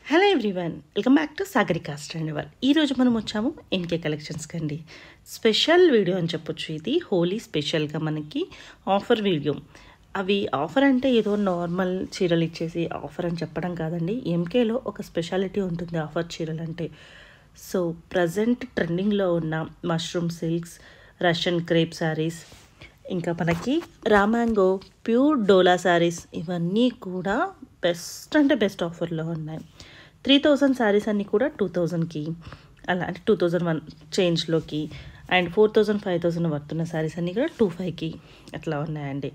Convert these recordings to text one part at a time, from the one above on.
Hello everyone, welcome back to Sagarika స్టాండవల్. ఈరోజు మనం వచ్చాము ఎన్కే కలెక్షన్స్కి అండి. స్పెషల్ వీడియో అని చెప్పొచ్చు. ఇది హోలీ స్పెషల్గా మనకి ఆఫర్ వీడియో. అవి ఆఫర్ అంటే ఏదో నార్మల్ చీరలు ఇచ్చేసి ఆఫర్ అని చెప్పడం కాదండి. ఎంకేలో ఒక స్పెషాలిటీ ఉంటుంది ఆఫర్ చీరలు అంటే. సో ప్రజెంట్ ట్రెండింగ్లో ఉన్న mushroom silks, Russian crepe saris, ఇంకా మనకి రామాంగో, ప్యూర్ డోలా శారీస్, ఇవన్నీ కూడా బెస్ట్ అంటే బెస్ట్ ఆఫర్లో ఉన్నాయి. 3000 శారీస్ అన్నీ కూడా 2000కి, అలా అంటే 2001 చేంజ్లోకి, అండ్ 4000 5000 వర్తున్న శారీస్ అన్నీ కూడా 25కి అట్లా ఉన్నాయండి.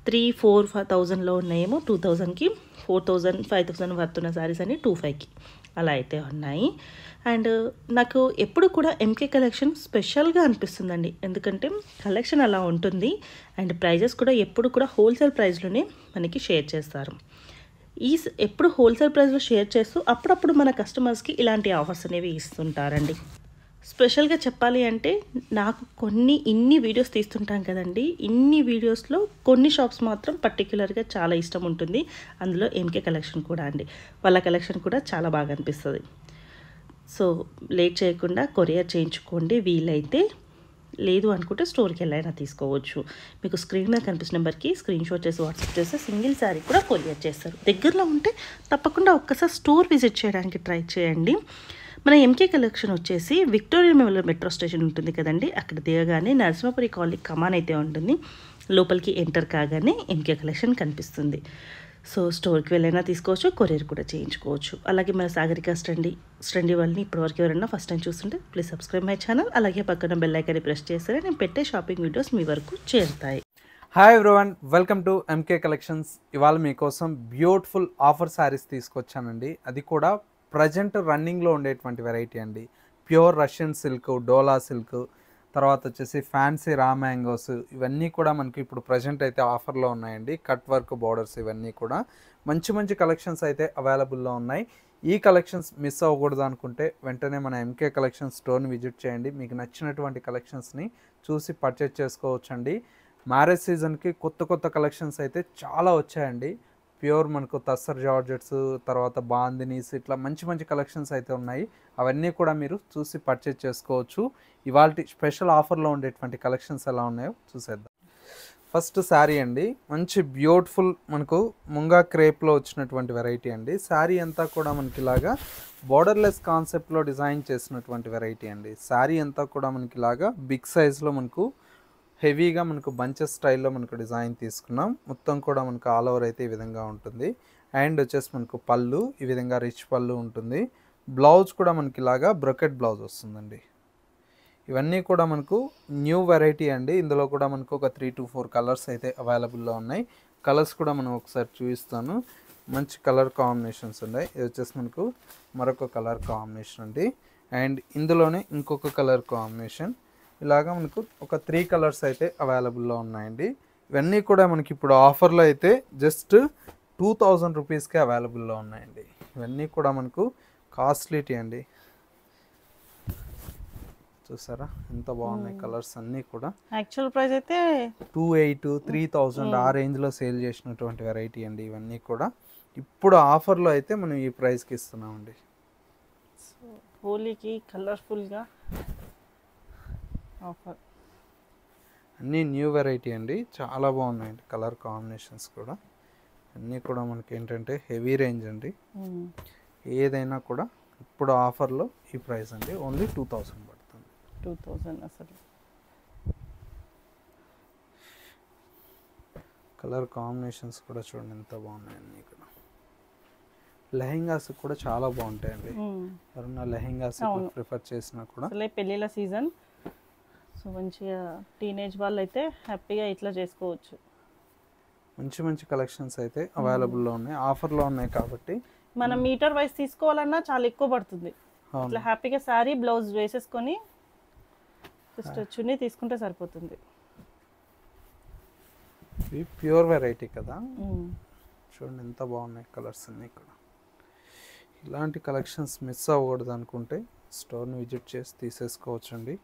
3-4-5,000లో ఉన్నాయేమో 2000కి, 4000 5000 వర్తున్న శారీస్ అన్నీ 25కి అలా అయితే ఉన్నాయి. అండ్ నాకు ఎప్పుడు కూడా ఎంకే కలెక్షన్ స్పెషల్గా అనిపిస్తుందండి. ఎందుకంటే కలెక్షన్ అలా ఉంటుంది అండ్ ప్రైజెస్ కూడా ఎప్పుడు కూడా హోల్సేల్ ప్రైస్లోనే మనకి షేర్ చేస్తారు. ఎప్పుడు హోల్సేల్ ప్రైస్లో షేర్ చేస్తూ అప్పుడప్పుడు మన కస్టమర్స్కి ఇలాంటి ఆఫర్స్ అనేవి ఇస్తుంటారండి. స్పెషల్గా చెప్పాలి అంటే నాకు ఇన్ని వీడియోస్ తీస్తుంటాం కదండి. ఇన్ని వీడియోస్లో కొన్ని షాప్స్ మాత్రం పర్టిక్యులర్గా చాలా ఇష్టం ఉంటుంది. అందులో ఎంకే కలెక్షన్ కూడా అండి. వాళ్ళ కలెక్షన్ కూడా చాలా బాగా అనిపిస్తుంది. సో లేట్ చేయకుండా కొరియర్ చేయించుకోండి వీలైతే. లేదు అనుకుంటే స్టోర్కి వెళ్ళైనా తీసుకోవచ్చు. మీకు స్క్రీన్ మీద కనిపిస్తున్న నెంబర్కి స్క్రీన్ షాట్ చేసి వాట్సాప్ చేస్తే సింగిల్ శారీ కూడా కొరియర్ చేస్తారు. దగ్గరలో ఉంటే తప్పకుండా ఒక్కసారి స్టోర్ విజిట్ చేయడానికి ట్రై చేయండి. మన ఎంకే కలెక్షన్ వచ్చేసి విక్టోరియా మెమోరియల్ మెట్రో స్టేషన్ ఉంటుంది కదండి. అక్కడ దిగగానే నరసింహపురి కాలనీ కమాన్ అయితే ఉంటుంది. లోపలికి ఎంటర్ కాగానే ఎంకే కలెక్షన్ కనిపిస్తుంది. సో స్టోర్కి వెళ్ళైనా తీసుకోవచ్చు, కొరియర్ కూడా చేయించుకోవచ్చు. అలాగే మన సాగరికా స్టండి వాళ్ళని ఇప్పటివరకు ఎవరైనా ఫస్ట్ టైం చూస్తుంటే ప్లీజ్ సబ్స్క్రైబ్ మై ఛానల్. అలాగే పక్కన బెల్ ఐకాన్ని ప్రెస్ చేస్తే నేను పెట్టే షాపింగ్ వీడియోస్ మీ వరకు చేరుతాయి. Hi everyone, welcome to MK collections. ఇవాళ మీకోసం బ్యూటిఫుల్ ఆఫర్ శారీస్ తీసుకొచ్చానండి. అది కూడా ప్రజెంట్ రన్నింగ్లో ఉండేటువంటి వెరైటీ అండి. ప్యూర్ రష్యన్ సిల్క్, డోలా సిల్క్, తర్వాత వచ్చేసి ఫ్యాన్సీ రా మ్యాంగోస్, ఇవన్నీ కూడా మనకి ఇప్పుడు ప్రజెంట్ అయితే ఆఫర్లో ఉన్నాయండి. కట్ వర్క్ బోర్డర్స్, ఇవన్నీ కూడా మంచి మంచి కలెక్షన్స్ అయితే అవైలబుల్లో ఉన్నాయి. ఈ కలెక్షన్స్ మిస్ అవ్వకూడదు అనుకుంటే వెంటనే మన ఎంకే కలెక్షన్స్ స్టోర్ని విజిట్ చేయండి. మీకు నచ్చినటువంటి కలెక్షన్స్ని చూసి పర్చేజ్ చేసుకోవచ్చండి. మ్యారేజ్ సీజన్కి కొత్త కొత్త కలెక్షన్స్ అయితే చాలా వచ్చాయండి. ప్యూర్ మనకు తస్సర్ జార్జెట్స్, తర్వాత బాందినీస్, ఇట్లా మంచి మంచి కలెక్షన్స్ అయితే ఉన్నాయి. అవన్నీ కూడా మీరు చూసి పర్చేజ్ చేసుకోవచ్చు. ఇవాళ స్పెషల్ ఆఫర్లో ఉండేటువంటి కలెక్షన్స్ ఎలా ఉన్నాయో చూసేద్దాం. ఫస్ట్ శారీ అండి, మంచి బ్యూటిఫుల్ మనకు ముంగా క్రేప్లో వచ్చినటువంటి వెరైటీ అండి. శారీ అంతా కూడా మనకి ఇలాగా బోర్డర్లెస్ కాన్సెప్ట్లో డిజైన్ చేసినటువంటి వెరైటీ అండి. శారీ అంతా కూడా మనకి ఇలాగా బిగ్ సైజ్లో మనకు హెవీగా మనకు బంచెస్ స్టైల్లో మనకు డిజైన్ తీసుకున్నాం. మొత్తం కూడా మనకు ఆల్ ఓవర్ అయితే ఈ విధంగా ఉంటుంది. అండ్ వచ్చేసి మనకు పళ్ళు ఈ విధంగా రిచ్ పళ్ళు ఉంటుంది. బ్లౌజ్ కూడా మనకి ఇలాగా బ్రొకెట్ బ్లౌజ్ వస్తుందండి. ఇవన్నీ కూడా మనకు న్యూ వెరైటీ అండి. ఇందులో కూడా మనకు ఒక 3-4 కలర్స్ అయితే అవైలబుల్లో ఉన్నాయి. కలర్స్ కూడా మనం ఒకసారి చూపిస్తాను. మంచి కలర్ కాంబినేషన్స్ ఉన్నాయి. ఇది వచ్చేసి మనకు మరొక కలర్ కాంబినేషన్ అండి. అండ్ ఇందులోనే ఇంకొక కలర్ కాంబినేషన్, ఇలాగా మనకు ఒక 3 కలర్స్ అయితే అవైలబుల్లో ఉన్నాయండి. ఇవన్నీ కూడా మనకి ఇప్పుడు ఆఫర్లో అయితే జస్ట్ 2000 రూపీస్కే అవైలబుల్లో ఉన్నాయండి. ఇవన్నీ కూడా మనకు కాస్ట్లీటీ అండి. చూసారా ఎంత బాగున్నాయి కలర్స్ అన్నీ కూడా. యాక్చువల్ ప్రైస్ అయితే 2800-3000 ఆ రేంజ్లో సేల్ చేసినటువంటి వెరైటీ అండి. ఇవన్నీ కూడా ఇప్పుడు ఆఫర్లో అయితే మనం ఈ ప్రైస్కి ఇస్తున్నామండి. హోలీకి కలర్ఫుల్గా ఆఫర్. అన్నీ న్యూ వెరైటీ అండి, చాలా బాగున్నాయండి. కలర్ కాంబినేషన్స్ కూడా అన్నీ కూడా మనకి ఏంటంటే హెవీ రేంజ్ అండి. ఏదైనా కూడా ఇప్పుడు ఆఫర్లో ఈ ప్రైస్ అండి, ఓన్లీ 2000 పడుతుంది. 2000 అసలు. కలర్ కాంబినేషన్స్ కూడా చూడండి ఎంత బాగున్నాయండి. ఇక్కడ లెహెంగాస్ కూడా చాలా బాగుంటాయండి. ఎవరన్నా లెహెంగాస్ ప్రిఫర్ చేసినా కూడా. అసలే పెళ్ళిళ్ళ సీజన్, సో మంచిగా టీనేజ్ వాళ్ళు అయితే హ్యాపీగా ఇట్లా చేసుకోవచ్చు. మంచి మంచి కలెక్షన్స్ అయితే అవైలబుల్లో ఉన్నాయి, ఆఫర్లో ఉన్నాయి కాబట్టి. మనం మీటర్ వైజ్ తీసుకోవాలన్నా చాలా ఎక్కువ పడుతుంది. ఇట్లా హ్యాపీగా శారీ బ్లౌజ్ వేసేసుకొని జస్ట్ చున్నీ తీసుకుంటే సరిపోతుంది. ఇవి ప్యూర్ వెరైటీ కదా, చూడండి ఎంత బాగున్నాయి కలర్స్ అన్నీ కూడా. ఇలాంటి కలెక్షన్స్ మిస్ అవ్వకూడదు అనుకుంటే స్టోర్ని విజిట్ చేసి తీసేసుకోవచ్చండి.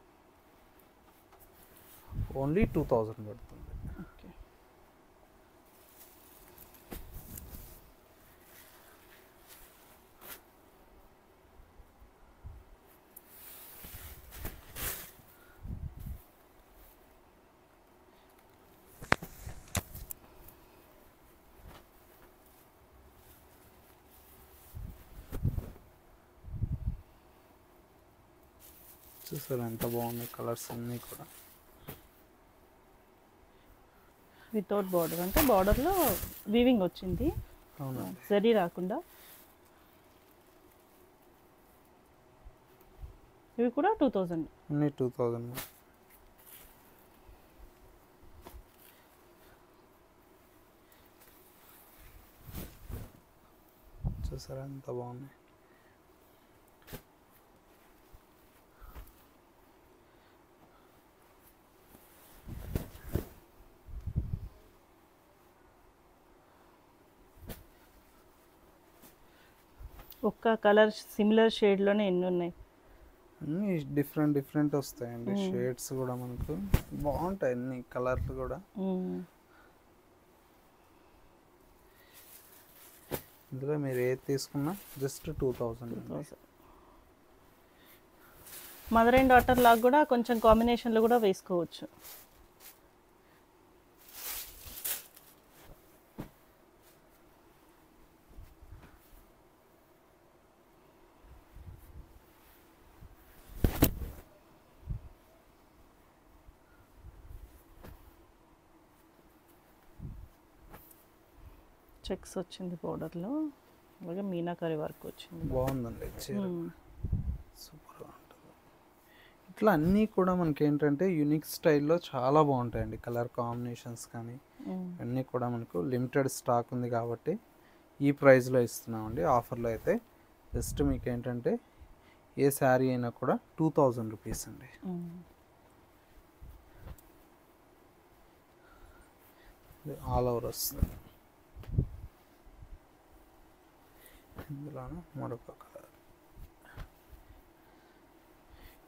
ఓన్లీ 2000 పడుతుంది. చూసారు ఎంత బాగున్నాయి కలర్స్ అన్నీ కూడా. వితౌట్ బార్డర్ అంటే బార్డర్లో వీవింగ్ వచ్చింది, అవునండి. జరీ రాకుండా. ఇవి కూడా 2000. అన్నీ 2000. చూసారా ఎంత బాగున్నాయి. ఒక్క కలర్ సిమిలర్ షేడ్లోనే ఎన్ని ఉన్నాయి. అన్నీ డిఫరెంట్ వస్తాయండి. షేడ్స్ కూడా మనకు బాగుంటాయి, అన్ని కలర్లు కూడా. ఇందులో మీరు ఏది తీసుకున్నా జస్ట్ 2000. మదర్ అండ్ డాటర్ లాగా కూడా కొంచెం కాంబినేషన్లో కూడా వేసుకోవచ్చు. చెక్స్ వచ్చింది బార్డర్లో, అలాగే మీనాకరి వర్క్ వచ్చింది. బాగుందండి చీర, సూపర్గా ఉంటుంది. ఇట్లా అన్నీ కూడా మనకి ఏంటంటే యూనిక్ స్టైల్లో చాలా బాగుంటాయండి. కలర్ కాంబినేషన్స్ కానీ అన్నీ కూడా మనకు లిమిటెడ్ స్టాక్ ఉంది కాబట్టి ఈ ప్రైస్లో ఇస్తున్నామండి. ఆఫర్లో అయితే జస్ట్ మీకు ఏంటంటే ఏ శారీ అయినా కూడా 2000 రూపీస్ అండి. ఆల్ ఓవర్ వస్తుంది. ఇందులోనే మరొక కలర్.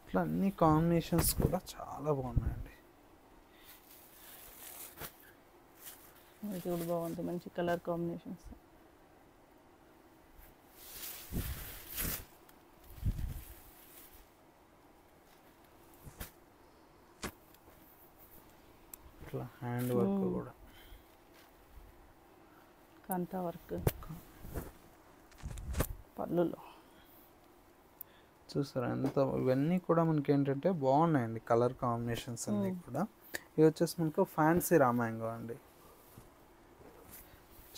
ఇట్లా అన్ని కాంబినేషన్స్ కూడా చాలా బాగున్నాయండి. ఇది కూడా బాగుంది, మంచి కలర్ కాంబినేషన్స్. ఇట్లా హ్యాండ్ వర్క్ కూడా, కాంతా వర్క్ పళ్ళులో చూసారా ఎంత. ఇవన్నీ కూడా మనకి ఏంటంటే బాగున్నాయండి కలర్ కాంబినేషన్స్ అన్నీ కూడా. ఇవి వచ్చేసి మనకు ఫ్యాన్సీ రామాంగో అండి,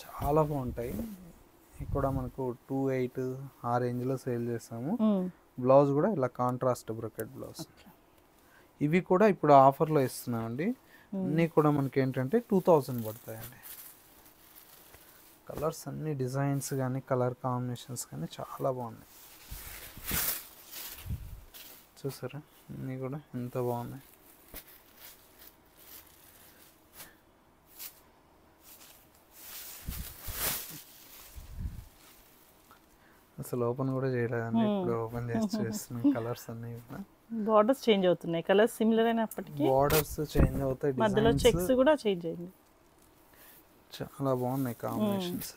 చాలా బాగుంటాయి. ఇవి కూడా మనకు 28 ఆ రేంజ్లో సేల్ చేస్తాము. బ్లౌజ్ కూడా ఇలా కాంట్రాస్ట్ బ్రొకెట్ బ్లౌజ్. ఇవి కూడా ఇప్పుడు ఆఫర్లో ఇస్తున్నామండి. అన్నీ కూడా మనకి ఏంటంటే 2000 పడతాయండి. కలర్స్ అన్ని డిజైన్స్ కానీ కలర్ కాంబినేషన్స్ కానీ చాలా బాగున్నాయి. చూసారా అన్నీ కూడా ఎంత బాగున్నాయి. అసలు ఓపెన్ కూడా చేయలేదండి, ఇప్పుడు ఓపెన్ చేసి చేస్తున్నాం. కలర్స్ అన్నీ కూడా బార్డర్స్ చేంజ్ అవుతున్నాయి, కలర్స్ సిమిలర్ అయినప్పటికీ బార్డర్స్ చేంజ్ అవుతాయి, మధ్యలో చెక్స్ కూడా చేంజ్ అయింది. చాలా బాగున్నాయి కాంబినేషన్స్.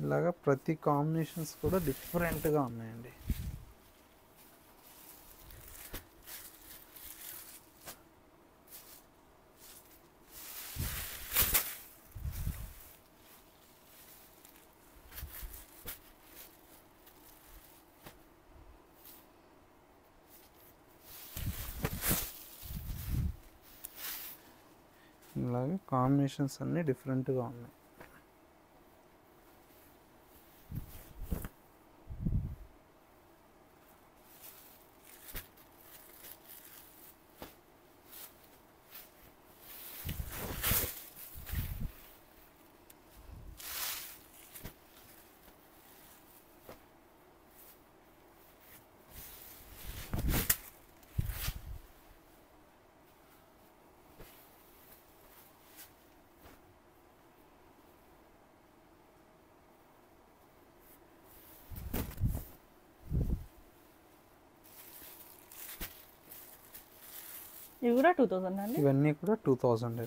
ఇలాగా ప్రతి కాంబినేషన్స్ కూడా డిఫరెంట్గా ఉన్నాయండి. ఇలాగే కాంబినేషన్స్ అన్నీ డిఫరెంట్గా ఉన్నాయి. ఇవి కూడా 2000 అండి. ఇవన్నీ కూడా 2000 అండి.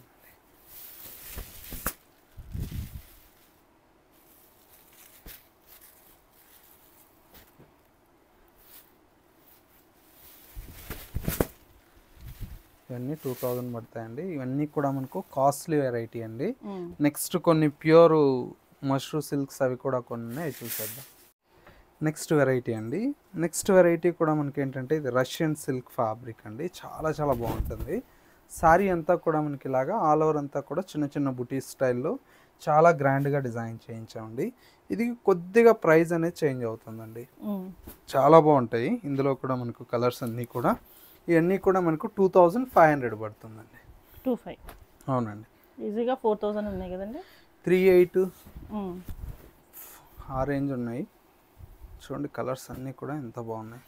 ఇవన్నీ 2000 పడతాయండి. ఇవన్నీ కూడా మనకు కాస్ట్లీ వెరైటీ అండి. నెక్స్ట్ కొన్ని ప్యూర్ మష్రూ సిల్క్స్ అవి కూడా కొన్ని ఉన్నాయి, చూసేద్దాం. నెక్స్ట్ వెరైటీ అండి. నెక్స్ట్ వెరైటీ కూడా మనకి ఏంటంటే ఇది రష్యన్ సిల్క్ ఫ్యాబ్రిక్ అండి. చాలా చాలా బాగుంటుంది. శారీ అంతా కూడా మనకి ఇలాగా ఆల్ ఓవర్ అంతా కూడా చిన్న చిన్న బుటీస్ స్టైల్లో చాలా గ్రాండ్గా డిజైన్ చేయించామండి. ఇది కొద్దిగా ప్రైస్ అనేది చేంజ్ అవుతుందండి. చాలా బాగుంటాయి. ఇందులో కూడా మనకు కలర్స్ అన్నీ కూడా ఇవన్నీ కూడా మనకు 2500 పడుతుందండి. 25. అవునండి. ఈజీగా 4000 ఉన్నాయి కదండి. 38 ఆ రేంజ్ ఉన్నాయి. చూడండి కలర్స్ అన్నీ కూడా ఎంత బాగున్నాయి.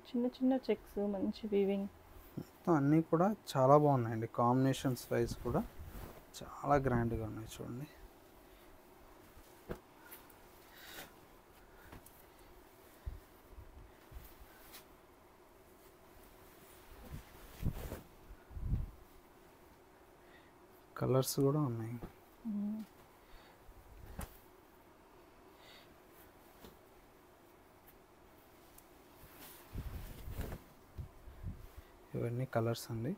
చిన్న చిన్న చెక్స్, మంచి వీవింగ్, మొత్తం అన్నీ కూడా చాలా బాగున్నాయండి. కాంబినేషన్స్ వైజ్ కూడా చాలా గ్రాండ్గా ఉన్నాయి. చూడండి కలర్స్ కూడా ఉన్నాయి. ఇవన్నీ కలర్స్ అండి.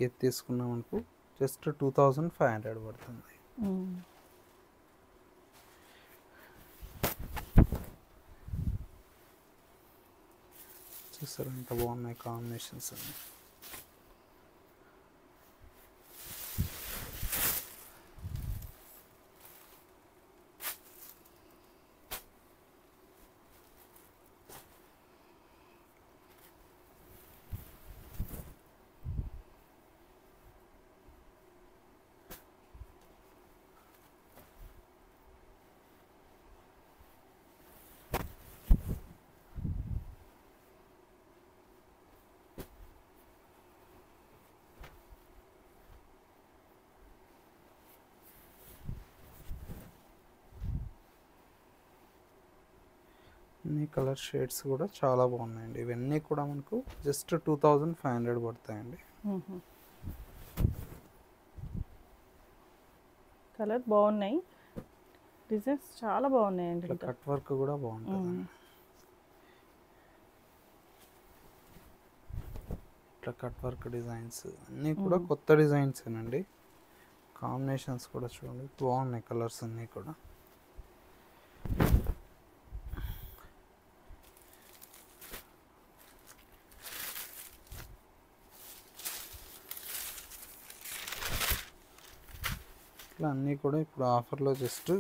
ఏది తీసుకున్నాం అనుకో జస్ట్ 2500 పడుతుంది. చూసారు ఎంత బాగున్నాయి కాంబినేషన్స్ అన్ని. అన్ని కలర్ షేడ్స్ కూడా చాలా బాగున్నాయండి. ఇవన్నీ కూడా మనకు జస్ట్ 2500 పడతాయండి. కలర్ బాగున్నాయి, డిజైన్స్ చాలా బాగున్నాయండి. కట్ వర్క్ కూడా బాగుంటుంది. ఇట్లా కట్ వర్క్ డిజైన్స్ అన్నీ కూడా కొత్త డిజైన్స్ అండి. కాంబినేషన్స్ కూడా చూడండి బాగున్నాయి కలర్స్ అన్నీ కూడా. ఇట్లా అన్నీ కూడా ఇప్పుడు ఆఫర్లో జస్ట్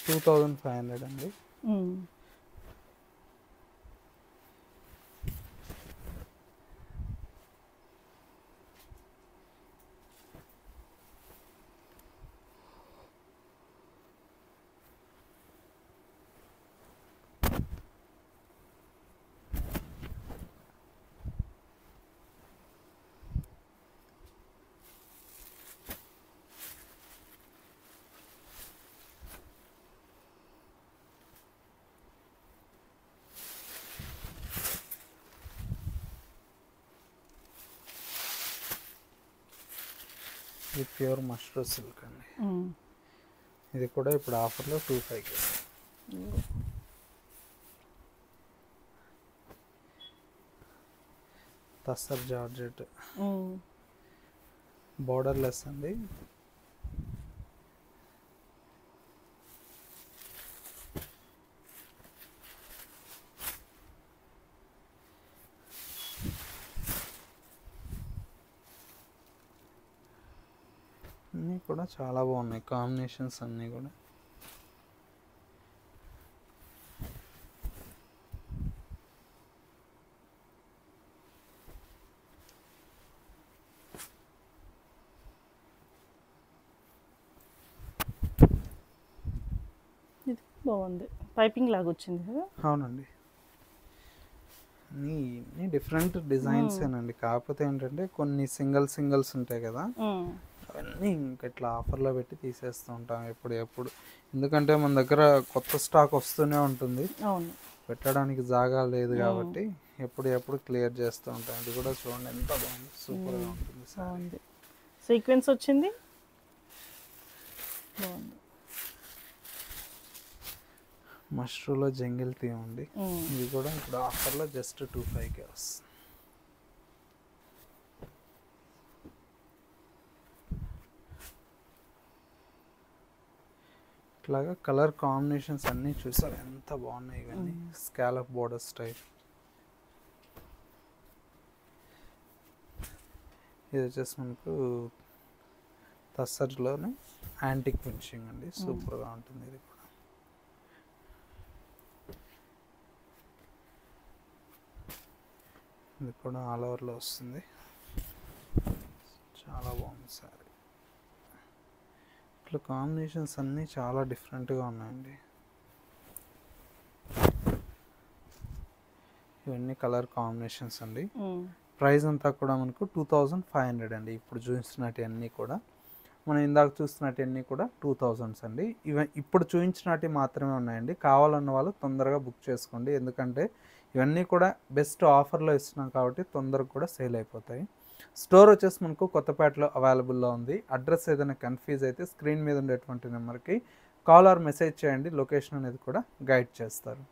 2500 అండి. ఇది ప్యూర్ మష్రూమ్ సిల్క్ అండి. ఇది కూడా ఇప్పుడు ఆఫర్లో 2500. తస్సర్ జార్జెట్ బోర్డర్లెస్ అండి. అన్నీ కూడా చాలా బాగున్నాయి కాంబినేషన్స్ అన్నీ కూడా. ఇది బాగుంది, పైపింగ్ లాగా వచ్చింది కదా. అవునండి. అన్నీ డిఫరెంట్ డిజైన్స్ ఏనండి. కాకపోతే ఏంటంటే కొన్ని సింగిల్స్ ఉంటాయి కదా, అవన్నీ ఇంకా ఇట్లా ఆఫర్లో పెట్టి తీసేస్తూ ఉంటాం ఎప్పుడు. ఎందుకంటే మన దగ్గర కొత్త స్టాక్ వస్తూనే ఉంటుంది. అవును, పెట్టడానికి జాగా లేదు కాబట్టి ఎప్పుడు క్లియర్ చేస్తూ ఉంటాం. ఇది కూడా చూడండి ఎంత బాగుంది, సూపర్గా ఉంటుంది. బాగుంది, సీక్వెన్స్ వచ్చింది, బాగుంది. మష్రూమ్లో జంగిల్ థీమ్ ఉంది. ఇది కూడా ఇప్పుడు ఆఫర్లో జస్ట్ 2500 వస్తుంది. ఇట్లాగా కలర్ కాంబినేషన్స్ అన్నీ చూసారు ఎంత బాగున్నాయి ఇవన్నీ. Scallop border style. ఇది వచ్చేసి మనకు తస్సర్లోనే యాంటిక్ ఫినిషింగ్ అండి, సూపర్గా ఉంటుంది ఇది కూడా. ఇది కూడా ఆల్ ఓవర్లో వస్తుంది, చాలా బాగుంది సారీ. ఇట్లా కాంబినేషన్స్ అన్నీ చాలా డిఫరెంట్గా ఉన్నాయండి. ఇవన్నీ కలర్ కాంబినేషన్స్ అండి. ప్రైస్ అంతా కూడా మనకు 2500 అండి. ఇప్పుడు చూపించినట్టు అన్నీ కూడా, మనం ఇందాక చూస్తున్నట్టు అన్నీ కూడా 2000 అండి. ఇప్పుడు చూపించినట్టు మాత్రమే ఉన్నాయండి. కావాలన్న వాళ్ళు తొందరగా బుక్ చేసుకోండి, ఎందుకంటే ఇవన్నీ కూడా బెస్ట్ ఆఫర్లో ఇస్తున్నాం కాబట్టి తొందరగా కూడా సేల్ అయిపోతాయి. స్టోర్ వచ్చేసి మనకు కొత్తపేటలో అవైలబుల్లో ఉంది. అడ్రస్ ఏదైనా కన్ఫ్యూజ్ అయితే స్క్రీన్ మీద ఉండేటువంటి నెంబర్కి కాల్ ఆర్ మెసేజ్ చేయండి, లొకేషన్ అనేది కూడా గైడ్ చేస్తారు.